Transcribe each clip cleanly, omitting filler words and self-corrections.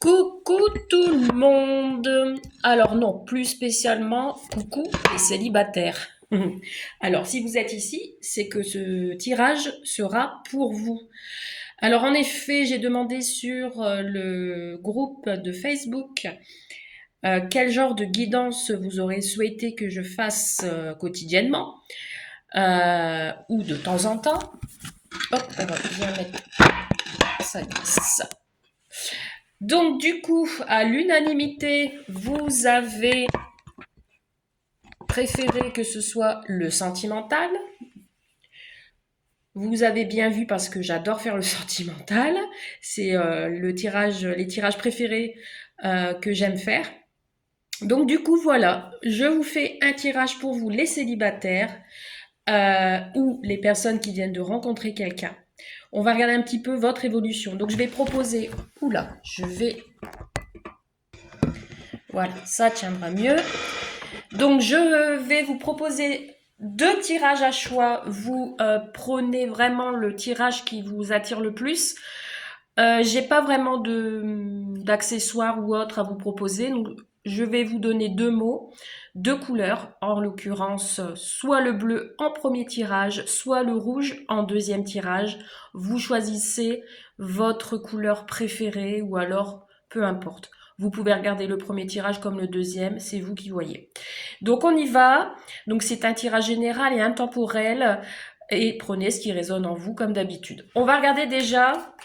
Coucou tout le monde. Alors non, plus spécialement, coucou les célibataires. Alors si vous êtes ici, c'est que ce tirage sera pour vous. Alors en effet, j'ai demandé sur le groupe de Facebook quel genre de guidance vous aurez souhaité que je fasse quotidiennement ou de temps en temps. Hop, alors, je vais mettre ça, ça. Donc du coup, à l'unanimité, vous avez préféré que ce soit le sentimental. Vous avez bien vu parce que j'adore faire le sentimental. C'est les tirages préférés que j'aime faire. Donc du coup, voilà, je vous fais un tirage pour vous, les célibataires ou les personnes qui viennent de rencontrer quelqu'un. On va regarder un petit peu votre évolution. Donc je vais proposer... Oula, Voilà, ça tiendra mieux. Donc je vais vous proposer deux tirages à choix. Vous prenez vraiment le tirage qui vous attire le plus. J'ai pas vraiment d'accessoires ou autres à vous proposer. Donc je vais vous donner deux mots, deux couleurs, en l'occurrence soit le bleu en premier tirage, soit le rouge en deuxième tirage. Vous choisissez votre couleur préférée ou alors peu importe. Vous pouvez regarder le premier tirage comme le deuxième, c'est vous qui voyez. Donc on y va. Donc c'est un tirage général et intemporel. Et prenez ce qui résonne en vous comme d'habitude. On va regarder déjà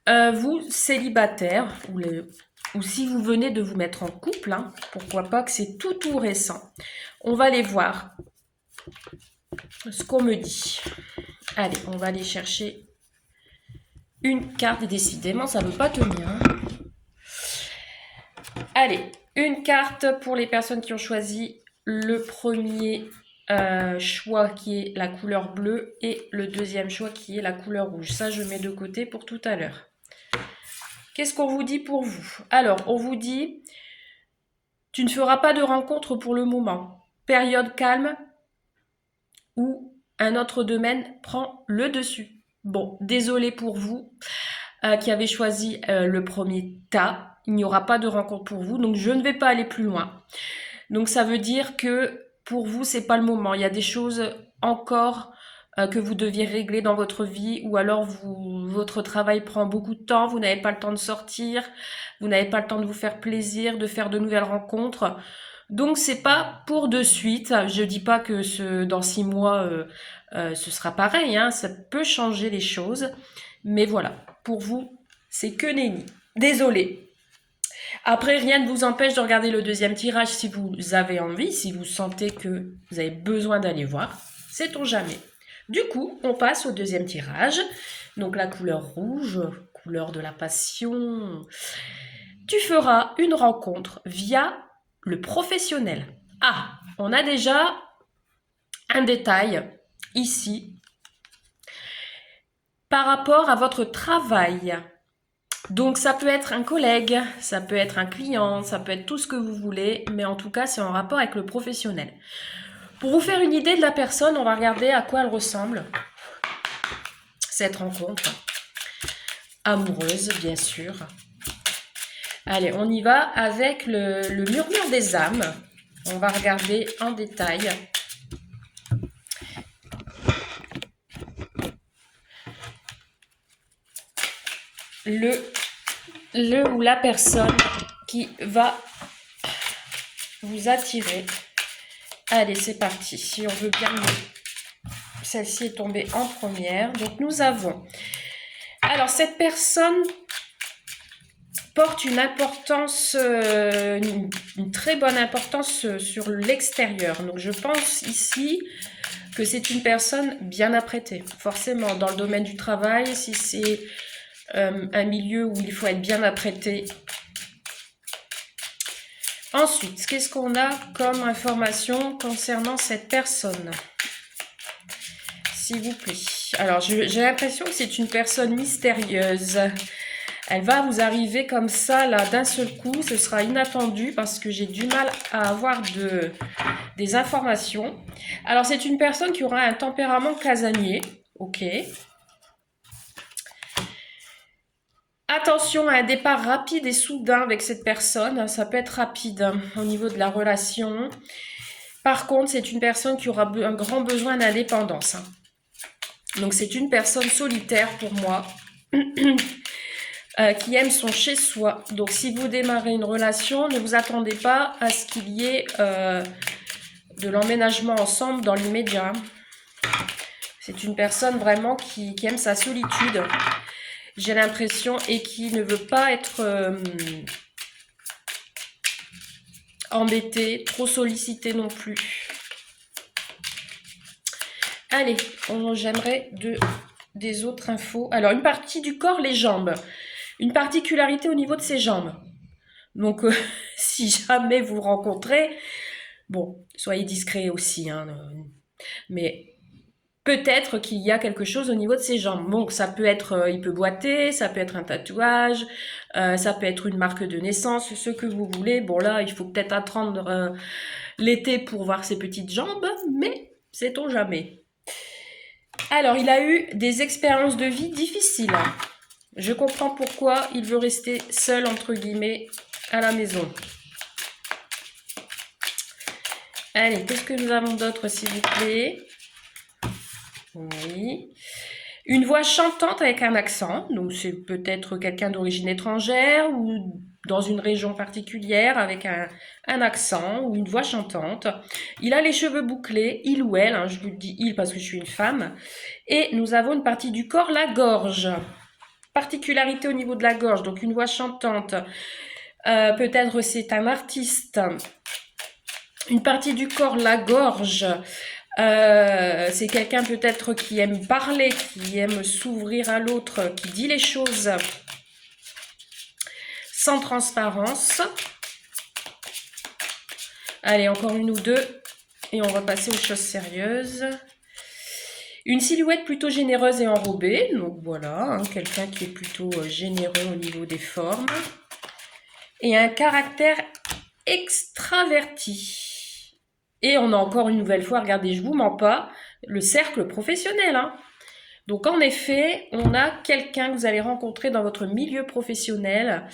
vous célibataire ou si vous venez de vous mettre en couple, hein, pourquoi pas que c'est tout récent. On va aller voir ce qu'on me dit. Allez, on va aller chercher une carte. Et décidément, ça ne veut pas tenir. Hein. Allez, une carte pour les personnes qui ont choisi le premier choix qui est la couleur bleue et le deuxième choix qui est la couleur rouge. Ça, je mets de côté pour tout à l'heure. Qu'est-ce qu'on vous dit pour vous? Alors, on vous dit, tu ne feras pas de rencontre pour le moment. Période calme ou un autre domaine prend le dessus. Bon, désolé pour vous qui avez choisi le premier tas. Il n'y aura pas de rencontre pour vous, donc je ne vais pas aller plus loin. Donc ça veut dire que pour vous, c'est pas le moment. Il y a des choses encore que vous deviez régler dans votre vie, ou alors votre travail prend beaucoup de temps, vous n'avez pas le temps de sortir, vous n'avez pas le temps de vous faire plaisir, de faire de nouvelles rencontres. Donc c'est pas pour de suite. Je dis pas que dans 6 mois ce sera pareil, hein, ça peut changer les choses, mais voilà, pour vous c'est que nenni. Désolée. Après, rien ne vous empêche de regarder le deuxième tirage si vous avez envie, si vous sentez que vous avez besoin d'aller voir. Sait-on jamais. Du coup, on passe au deuxième tirage. Donc la couleur rouge, couleur de la passion. Tu feras une rencontre via le professionnel. Ah, on a déjà un détail ici par rapport à votre travail. Donc ça peut être un collègue, ça peut être un client, ça peut être tout ce que vous voulez, mais en tout cas c'est en rapport avec le professionnel. Pour vous faire une idée de la personne, on va regarder à quoi elle ressemble, cette rencontre amoureuse bien sûr. Allez, on y va avec le murmure des âmes. On va regarder en détail. Le ou la personne qui va vous attirer. Allez, c'est parti. Si on veut bien, celle-ci est tombée en première. Donc, nous avons... Alors, cette personne porte une importance, une très bonne importance sur l'extérieur. Donc, je pense ici que c'est une personne bien apprêtée. Forcément, dans le domaine du travail, si c'est un milieu où il faut être bien apprêté. Ensuite, qu'est-ce qu'on a comme information concernant cette personne? S'il vous plaît. Alors, j'ai l'impression que c'est une personne mystérieuse. Elle va vous arriver comme ça, là, d'un seul coup. Ce sera inattendu parce que j'ai du mal à avoir des informations. Alors, c'est une personne qui aura un tempérament casanier. Ok. Attention à un départ rapide et soudain avec cette personne. Ça peut être rapide au niveau de la relation. Par contre, c'est une personne qui aura un grand besoin d'indépendance. Donc, c'est une personne solitaire pour moi. Qui aime son chez-soi. Donc, si vous démarrez une relation, ne vous attendez pas à ce qu'il y ait de l'emménagement ensemble dans l'immédiat. C'est une personne vraiment qui aime sa solitude, j'ai l'impression, et qui ne veut pas être embêtée, trop sollicitée non plus. Allez, j'aimerais des autres infos. Alors, une partie du corps, les jambes. Une particularité au niveau de ses jambes. Donc, si jamais vous rencontrez, bon, soyez discret aussi, hein, mais peut-être qu'il y a quelque chose au niveau de ses jambes. Bon, ça peut être, il peut boiter, ça peut être un tatouage, ça peut être une marque de naissance, ce que vous voulez. Bon, là, il faut peut-être attendre l'été pour voir ses petites jambes, mais sait-on jamais. Alors, il a eu des expériences de vie difficiles. Je comprends pourquoi il veut rester seul, entre guillemets, à la maison. Allez, qu'est-ce que nous avons d'autre, s'il vous plaît? Oui. Une voix chantante avec un accent. Donc, c'est peut-être quelqu'un d'origine étrangère ou dans une région particulière avec un accent ou une voix chantante. Il a les cheveux bouclés, il ou elle, hein, je vous dis il parce que je suis une femme. Et nous avons une partie du corps, la gorge. Particularité au niveau de la gorge, donc une voix chantante. Peut-être c'est un artiste. Une partie du corps, la gorge. C'est quelqu'un peut-être qui aime parler, qui aime s'ouvrir à l'autre, qui dit les choses sans transparence. Allez, encore une ou deux et on va passer aux choses sérieuses. Une silhouette plutôt généreuse et enrobée, donc voilà, hein, quelqu'un qui est plutôt généreux au niveau des formes. Et un caractère extraverti. Et on a encore une nouvelle fois, regardez, je vous mens pas, le cercle professionnel. Hein. Donc en effet, on a quelqu'un que vous allez rencontrer dans votre milieu professionnel.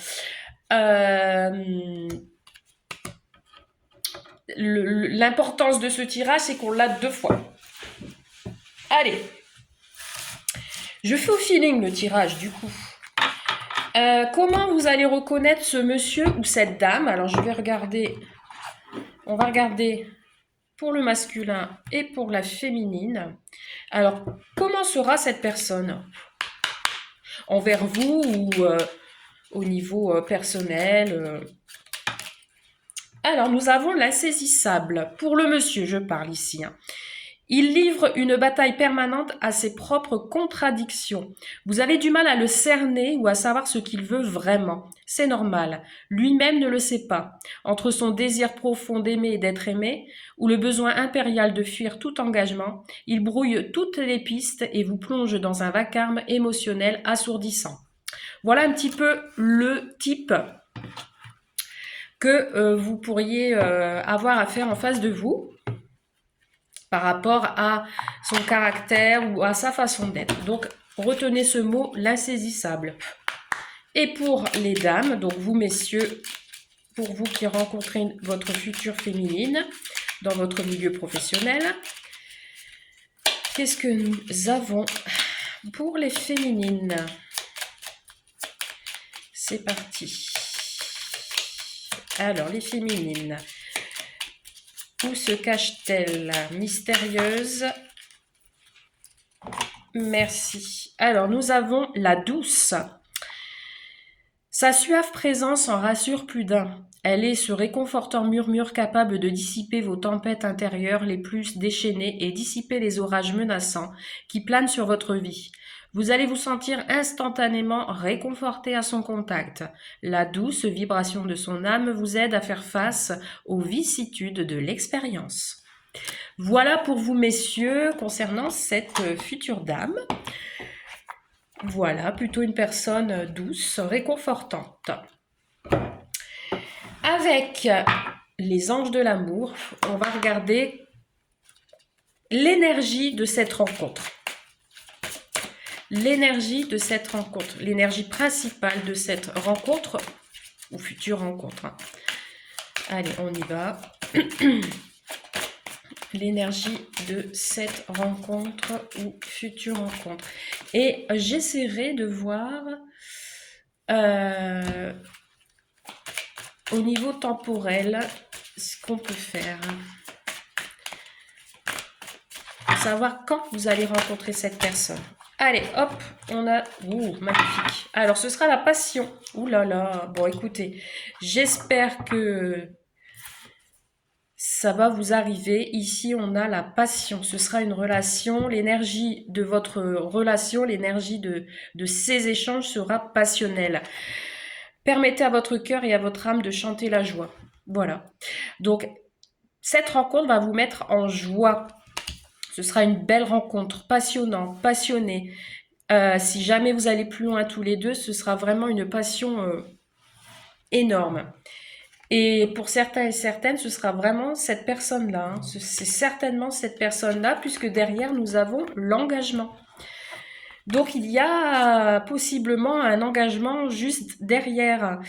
L'importance de ce tirage, c'est qu'on l'a 2 fois. Allez, je fais au feeling le tirage du coup. Comment vous allez reconnaître ce monsieur ou cette dame? Alors je vais regarder, on va regarder pour le masculin et pour la féminine. Alors comment sera cette personne? Envers vous ou au niveau personnel Alors nous avons l'insaisissable. Pour le monsieur, je parle ici. Hein. Il livre une bataille permanente à ses propres contradictions. Vous avez du mal à le cerner ou à savoir ce qu'il veut vraiment. C'est normal. Lui-même ne le sait pas. Entre son désir profond d'aimer et d'être aimé, ou le besoin impérial de fuir tout engagement, il brouille toutes les pistes et vous plonge dans un vacarme émotionnel assourdissant. Voilà un petit peu le type que vous pourriez avoir à faire en face de vous. Par rapport à son caractère ou à sa façon d'être. Donc, retenez ce mot, l'insaisissable. Et pour les dames, donc vous messieurs, pour vous qui rencontrez votre future féminine dans votre milieu professionnel, qu'est-ce que nous avons pour les féminines? C'est parti. Alors, les féminines. Où se cache-t-elle? Mystérieuse. Merci. Alors, nous avons la douce. Sa suave présence en rassure plus d'un. Elle est ce réconfortant murmure capable de dissiper vos tempêtes intérieures les plus déchaînées et dissiper les orages menaçants qui planent sur votre vie. Vous allez vous sentir instantanément réconforté à son contact. La douce vibration de son âme vous aide à faire face aux vicissitudes de l'expérience. Voilà pour vous, messieurs, concernant cette future dame. Voilà, plutôt une personne douce, réconfortante. Avec les anges de l'amour, on va regarder l'énergie de cette rencontre. l'énergie de cette rencontre, l'énergie principale de cette rencontre ou future rencontre. Hein. Allez, on y va. L'énergie de cette rencontre ou future rencontre. Et j'essaierai de voir au niveau temporel ce qu'on peut faire. Savoir quand vous allez rencontrer cette personne. Allez, hop, on a... Ouh, magnifique. Alors, ce sera la passion. Ouh là là. Bon, écoutez, j'espère que ça va vous arriver. Ici, on a la passion. Ce sera une relation. L'énergie de votre relation, l'énergie de ces échanges sera passionnelle. Permettez à votre cœur et à votre âme de chanter la joie. Voilà. Donc, cette rencontre va vous mettre en joie. Ce sera une belle rencontre, passionnante, passionnée. Si jamais vous allez plus loin tous les deux, ce sera vraiment une passion énorme. Et pour certains et certaines, ce sera vraiment cette personne-là. Hein. C'est certainement cette personne-là, puisque derrière, nous avons l'engagement. Donc, il y a possiblement un engagement juste derrière.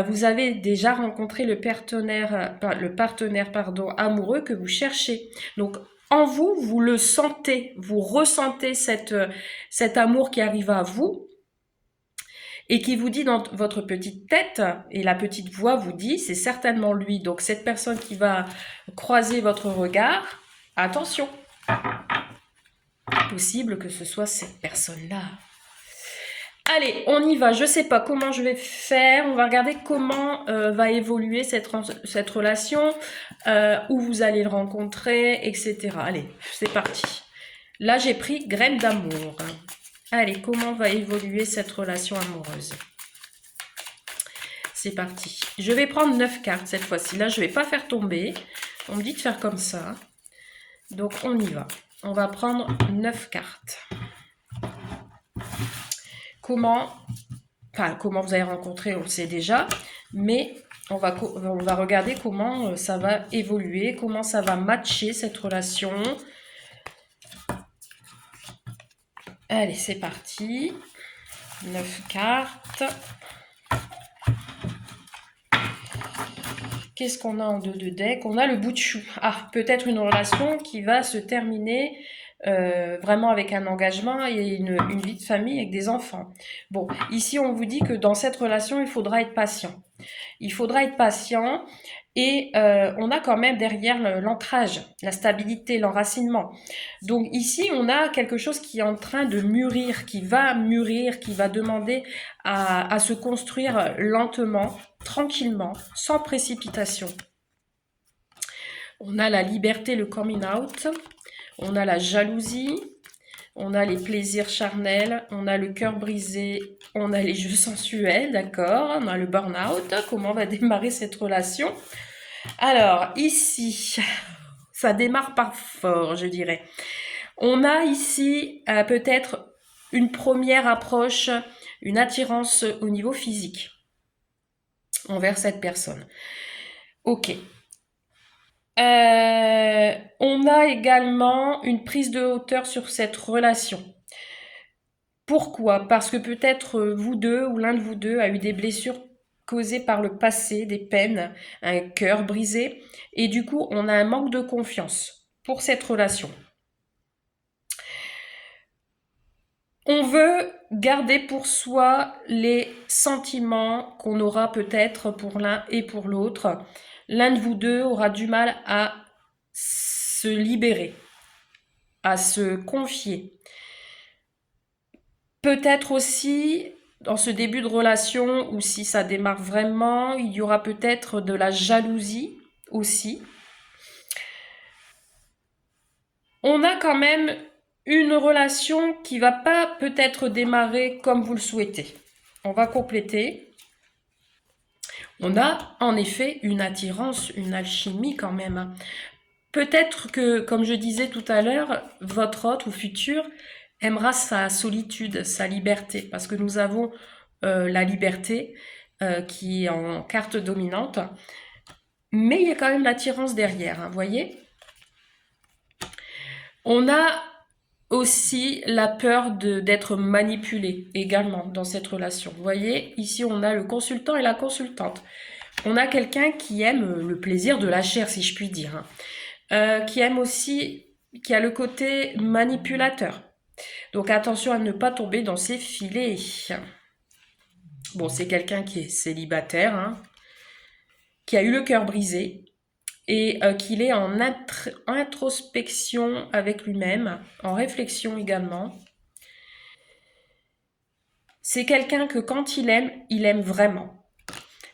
Vous avez déjà rencontré le partenaire amoureux que vous cherchez. Donc, en vous, vous le sentez, vous ressentez cet amour qui arrive à vous et qui vous dit dans votre petite tête, et la petite voix vous dit, c'est certainement lui. Donc cette personne qui va croiser votre regard, attention, possible que ce soit cette personne-là. Allez, on y va. Je ne sais pas comment je vais faire. On va regarder comment va évoluer cette relation, où vous allez le rencontrer, etc. Allez, c'est parti. Là, j'ai pris graine d'amour. Allez, comment va évoluer cette relation amoureuse? C'est parti. Je vais prendre 9 cartes cette fois-ci. Là, je ne vais pas faire tomber. On me dit de faire comme ça. Donc, on y va. On va prendre 9 cartes. Comment vous avez rencontré, on le sait déjà, mais on va regarder comment ça va évoluer, comment ça va matcher cette relation. Allez, c'est parti. 9 cartes. Qu'est-ce qu'on a en dos de deck? On a le bout de chou. Ah, peut-être une relation qui va se terminer vraiment avec un engagement et une vie de famille avec des enfants. Bon, ici on vous dit que dans cette relation, il faudra être patient. Il faudra être patient et on a quand même derrière l'ancrage, la stabilité, l'enracinement. Donc ici, on a quelque chose qui est en train de mûrir, qui va demander à se construire lentement, tranquillement, sans précipitation. On a la liberté, le coming out. On a la jalousie, on a les plaisirs charnels, on a le cœur brisé, on a les jeux sensuels, d'accord, on a le burn-out. Comment va démarrer cette relation? Alors, ici, ça démarre par fort, je dirais. On a ici peut-être une première approche, une attirance au niveau physique envers cette personne. Ok. On a également une prise de hauteur sur cette relation. Pourquoi? Parce que peut-être vous deux ou l'un de vous deux a eu des blessures causées par le passé, des peines, un cœur brisé, et du coup on a un manque de confiance pour cette relation. On veut garder pour soi les sentiments qu'on aura peut-être pour l'un et pour l'autre. L'un de vous deux aura du mal à se libérer, à se confier. Peut-être aussi, dans ce début de relation, ou si ça démarre vraiment, il y aura peut-être de la jalousie aussi. On a quand même une relation qui va pas peut-être démarrer comme vous le souhaitez. On va compléter. On a en effet une attirance, une alchimie quand même. Peut-être que, comme je disais tout à l'heure, votre autre ou futur aimera sa solitude, sa liberté, parce que nous avons la liberté qui est en carte dominante, mais il y a quand même l'attirance derrière, hein, voyez. On a aussi la peur d'être manipulé également dans cette relation. Vous voyez, ici on a le consultant et la consultante. On a quelqu'un qui aime le plaisir de la chair, si je puis dire, hein. Qui aime aussi, qui a le côté manipulateur. Donc attention à ne pas tomber dans ces filets. Bon, c'est quelqu'un qui est célibataire, hein, qui a eu le cœur brisé et qu'il est en introspection avec lui-même, en réflexion également. C'est quelqu'un que quand il aime vraiment.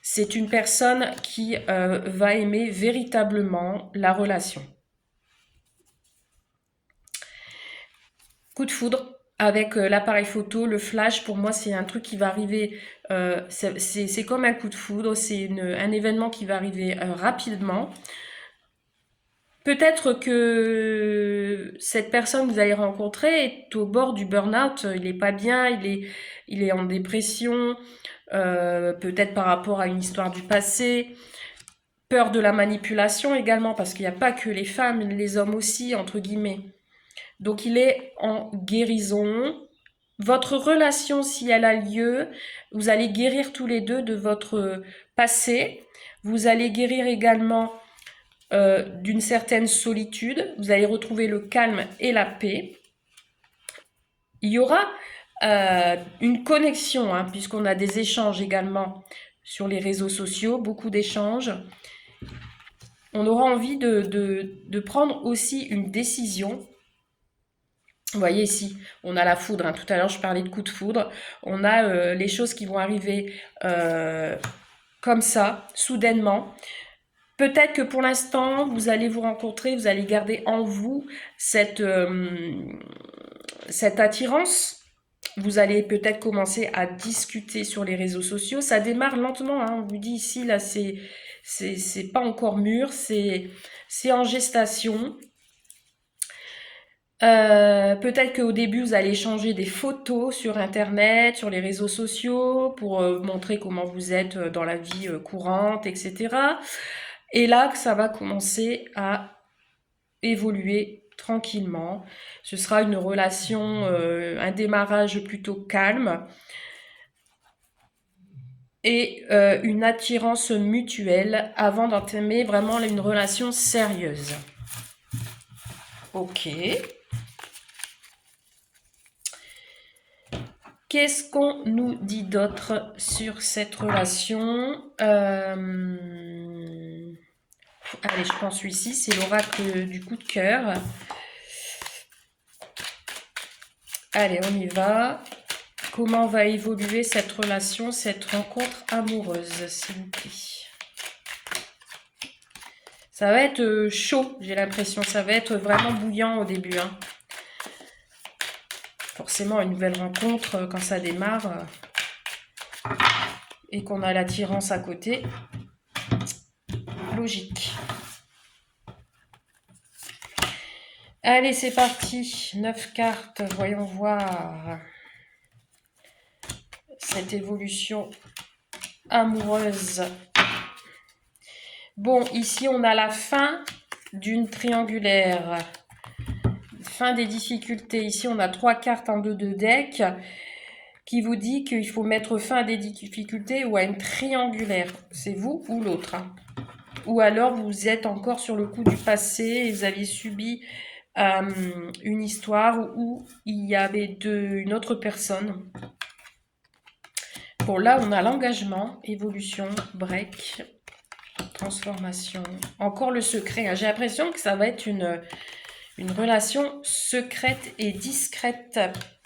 C'est une personne qui va aimer véritablement la relation. Coup de foudre avec l'appareil photo, le flash, pour moi c'est un truc qui va arriver, c'est comme un coup de foudre, c'est un événement qui va arriver rapidement. Peut-être que cette personne que vous allez rencontrer est au bord du burn-out, il n'est pas bien, il est en dépression, peut-être par rapport à une histoire du passé. Peur de la manipulation également, parce qu'il n'y a pas que les femmes, les hommes aussi, entre guillemets. Donc il est en guérison. Votre relation, si elle a lieu, vous allez guérir tous les deux de votre passé. Vous allez guérir également d'une certaine solitude. Vous allez retrouver le calme et la paix. Il y aura une connexion, hein, puisqu'on a des échanges également sur les réseaux sociaux, beaucoup d'échanges. On aura envie de prendre aussi une décision. Vous voyez ici, on a la foudre, hein. Tout à l'heure je parlais de coup de foudre. On a les choses qui vont arriver comme ça, soudainement. Peut-être que pour l'instant, vous allez vous rencontrer, vous allez garder en vous cette attirance. Vous allez peut-être commencer à discuter sur les réseaux sociaux. Ça démarre lentement, hein. On vous dit ici, là, c'est pas encore mûr, c'est en gestation. Peut-être qu'au début, vous allez échanger des photos sur Internet, sur les réseaux sociaux, pour montrer comment vous êtes dans la vie courante, etc. Et là, ça va commencer à évoluer tranquillement. Ce sera une relation, un démarrage plutôt calme et une attirance mutuelle avant d'entamer vraiment une relation sérieuse. Ok. Qu'est-ce qu'on nous dit d'autre sur cette relation? Allez, je prends celui-ci, c'est l'oracle du coup de cœur. Allez, on y va. Comment va évoluer cette relation, cette rencontre amoureuse, s'il vous plaît? Ça va être chaud, j'ai l'impression. Ça va être vraiment bouillant au début, hein. Forcément, une nouvelle rencontre, quand ça démarre et qu'on a l'attirance à côté, logique. Allez, c'est parti. 9 cartes, voyons voir cette évolution amoureuse. Bon, ici, on a la fin d'une triangulaire. Fin des difficultés. Ici, on a 3 cartes en 2 deck qui vous dit qu'il faut mettre fin à des difficultés ou à une triangulaire. C'est vous ou l'autre, hein. Ou alors, vous êtes encore sur le coup du passé et vous avez subi une histoire où il y avait une autre personne. Bon, là, on a l'engagement, évolution, break, transformation. Encore le secret, hein. J'ai l'impression que ça va être une relation secrète et discrète.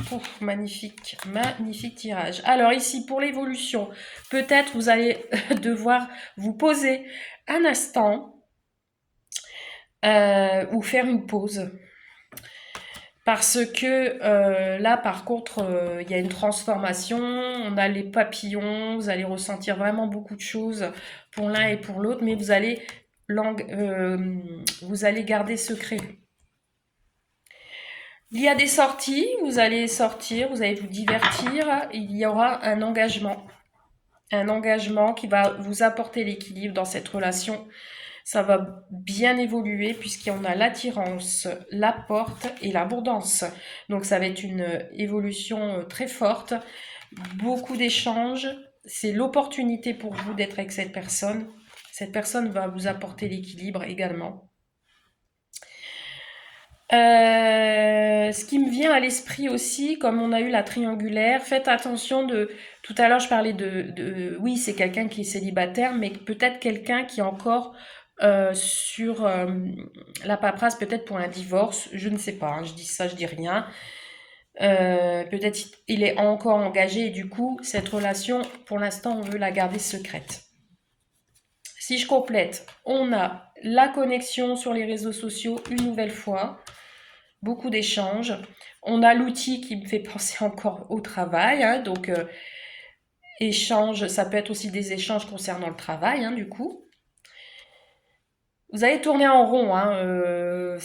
Pouf, magnifique, magnifique tirage. Alors ici, pour l'évolution, peut-être vous allez devoir vous poser un instant ou faire une pause. Parce que là, par contre, il y a une transformation, on a les papillons, vous allez ressentir vraiment beaucoup de choses pour l'un et pour l'autre, mais vous allez garder secret. Il y a des sorties, vous allez sortir, vous allez vous divertir, il y aura un engagement qui va vous apporter l'équilibre dans cette relation. ça va bien évoluer puisqu'on a l'attirance, la porte et l'abondance. Donc ça va être une évolution très forte, beaucoup d'échanges. C'est l'opportunité pour vous d'être avec cette personne. Cette personne va vous apporter l'équilibre également. Ce qui me vient à l'esprit aussi, comme on a eu la triangulaire, faites attention tout à l'heure je parlais oui, c'est quelqu'un qui est célibataire, mais peut-être quelqu'un qui est encore sur la paperasse, peut-être pour un divorce, je ne sais pas, hein, je dis ça, je dis rien. Peut-être il est encore engagé et du coup, cette relation, pour l'instant, on veut la garder secrète. Si je complète, on a la connexion sur les réseaux sociaux une nouvelle fois, beaucoup d'échanges. On a l'outil qui me fait penser encore au travail, hein, donc échange, ça peut être aussi des échanges concernant le travail, hein, du coup. Vous allez tourner en rond, hein,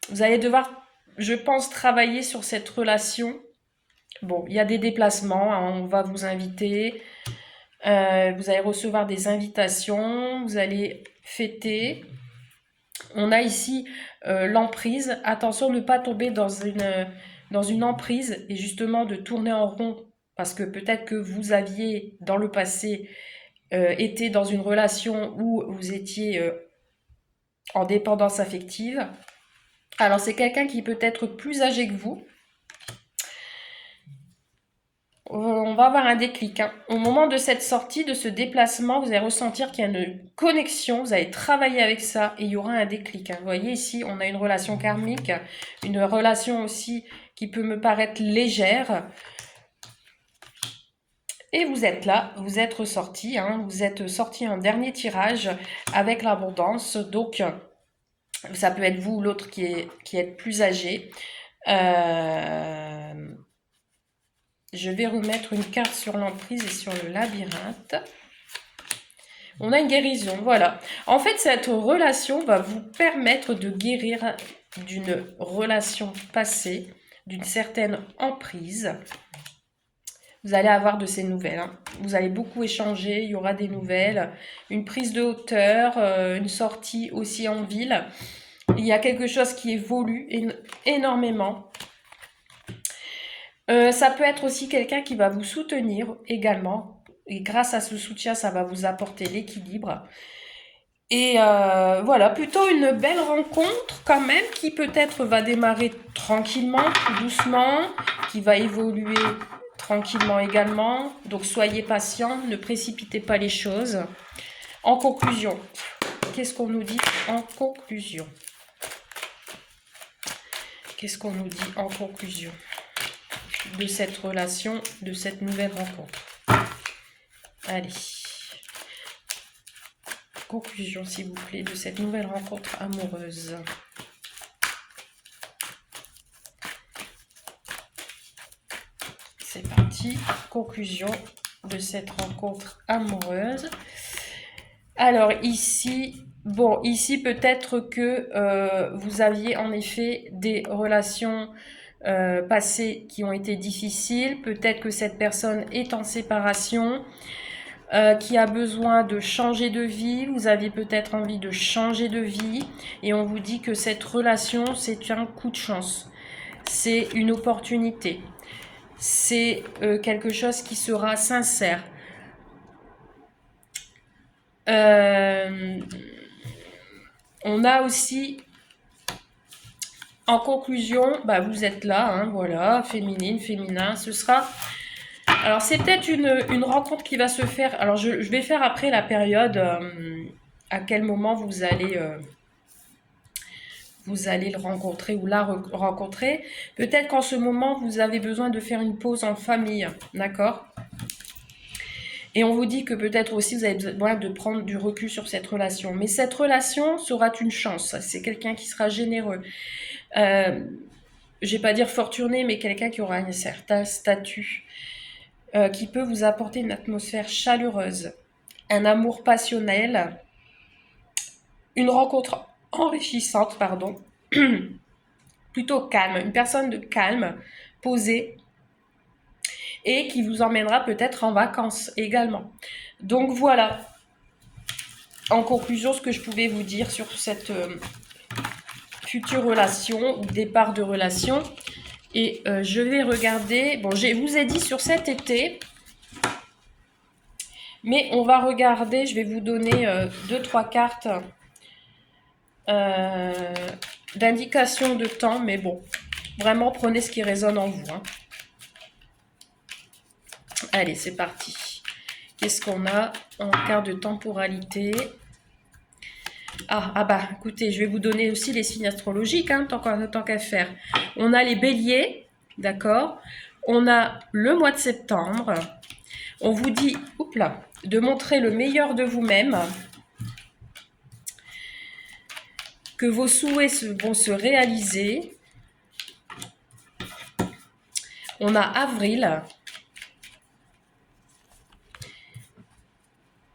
vous allez devoir, je pense, travailler sur cette relation. Bon, il y a des déplacements, hein, on va vous inviter, vous allez recevoir des invitations, vous allez fêter. On a ici l'emprise. Attention de ne pas tomber dans une emprise et justement de tourner en rond parce que peut-être que vous aviez dans le passé été dans une relation où vous étiez en dépendance affective. Alors c'est quelqu'un qui peut être plus âgé que vous. On va avoir un déclic, hein. Au moment de cette sortie, de ce déplacement, vous allez ressentir qu'il y a une connexion, vous allez travailler avec ça et il y aura un déclic, hein. Vous voyez ici, on a une relation karmique, une relation aussi qui peut me paraître légère. Et vous êtes là, vous êtes ressorti, hein, vous êtes sorti un dernier tirage avec l'abondance. Donc, ça peut être vous ou l'autre qui est plus âgé. Je vais remettre une carte sur l'emprise et sur le labyrinthe. On a une guérison, voilà. En fait, cette relation va vous permettre de guérir d'une relation passée, d'une certaine emprise. Vous allez avoir de ces nouvelles, hein. Vous allez beaucoup échanger, il y aura des nouvelles, une prise de hauteur, une sortie aussi en ville. Il y a quelque chose qui évolue énormément. Ça peut être aussi quelqu'un qui va vous soutenir également. Et grâce à ce soutien, ça va vous apporter l'équilibre. Et voilà, plutôt une belle rencontre quand même qui peut-être va démarrer tranquillement, tout doucement, qui va évoluer tranquillement également. Donc soyez patient, ne précipitez pas les choses. En conclusion, qu'est-ce qu'on nous dit en conclusion? Qu'est-ce qu'on nous dit en conclusion de cette relation, de cette nouvelle rencontre? Allez. Conclusion, s'il vous plaît, de cette nouvelle rencontre amoureuse. C'est parti. Conclusion de cette rencontre amoureuse. Alors ici, bon, ici peut-être que vous aviez en effet des relations passées qui ont été difficiles. Peut-être que cette personne est en séparation. Qui a besoin de changer de vie, vous avez peut-être envie de changer de vie et on vous dit que cette relation c'est un coup de chance, c'est une opportunité, c'est quelque chose qui sera sincère. On a aussi en conclusion, bah, vous êtes là, hein, voilà, féminine, féminin, ce sera... Alors, c'est peut-être une rencontre qui va se faire. Alors, je vais faire après la période à quel moment vous allez le rencontrer ou la rencontrer. Peut-être qu'en ce moment, vous avez besoin de faire une pause en famille, d'accord? Et on vous dit que peut-être aussi vous avez besoin de prendre du recul sur cette relation. Mais cette relation sera une chance. C'est quelqu'un qui sera généreux. Je vais pas dire fortuné, mais quelqu'un qui aura un certain statut. Qui peut vous apporter une atmosphère chaleureuse, un amour passionnel, une rencontre enrichissante, pardon, plutôt calme, une personne de calme, posée, et qui vous emmènera peut-être en vacances également. Donc voilà. en conclusion, ce que je pouvais vous dire sur cette future relation ou départ de relation. Et je vais regarder, bon, je vous ai dit sur cet été, mais on va regarder, je vais vous donner 2-3 cartes d'indication de temps, mais bon, vraiment prenez ce qui résonne en vous. Hein. Allez, c'est parti. Qu'est-ce qu'on a en carte de temporalité? Ah bah, écoutez, je vais vous donner aussi les signes astrologiques, hein, tant qu'à faire. On a les béliers, d'accord? On a le mois de septembre. On vous dit, oups là, de montrer le meilleur de vous-même, que vos souhaits vont se réaliser. On a avril.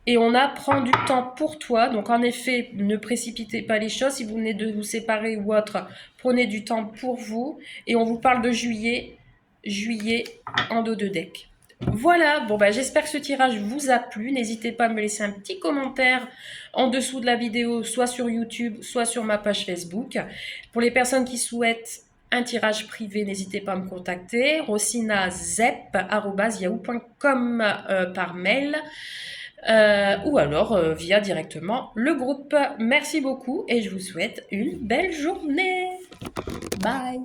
Et on a prend du temps pour toi. Donc en effet, ne précipitez pas les choses. Si vous venez de vous séparer ou autre, prenez du temps pour vous. Et on vous parle de juillet en dos de deck. Voilà, bon bah j'espère que ce tirage vous a plu. N'hésitez pas à me laisser un petit commentaire en dessous de la vidéo, soit sur YouTube, soit sur ma page Facebook. Pour les personnes qui souhaitent un tirage privé, n'hésitez pas à me contacter. rosinazep@yahoo.com par mail. Ou alors via directement le groupe. Merci beaucoup et je vous souhaite une belle journée. Bye.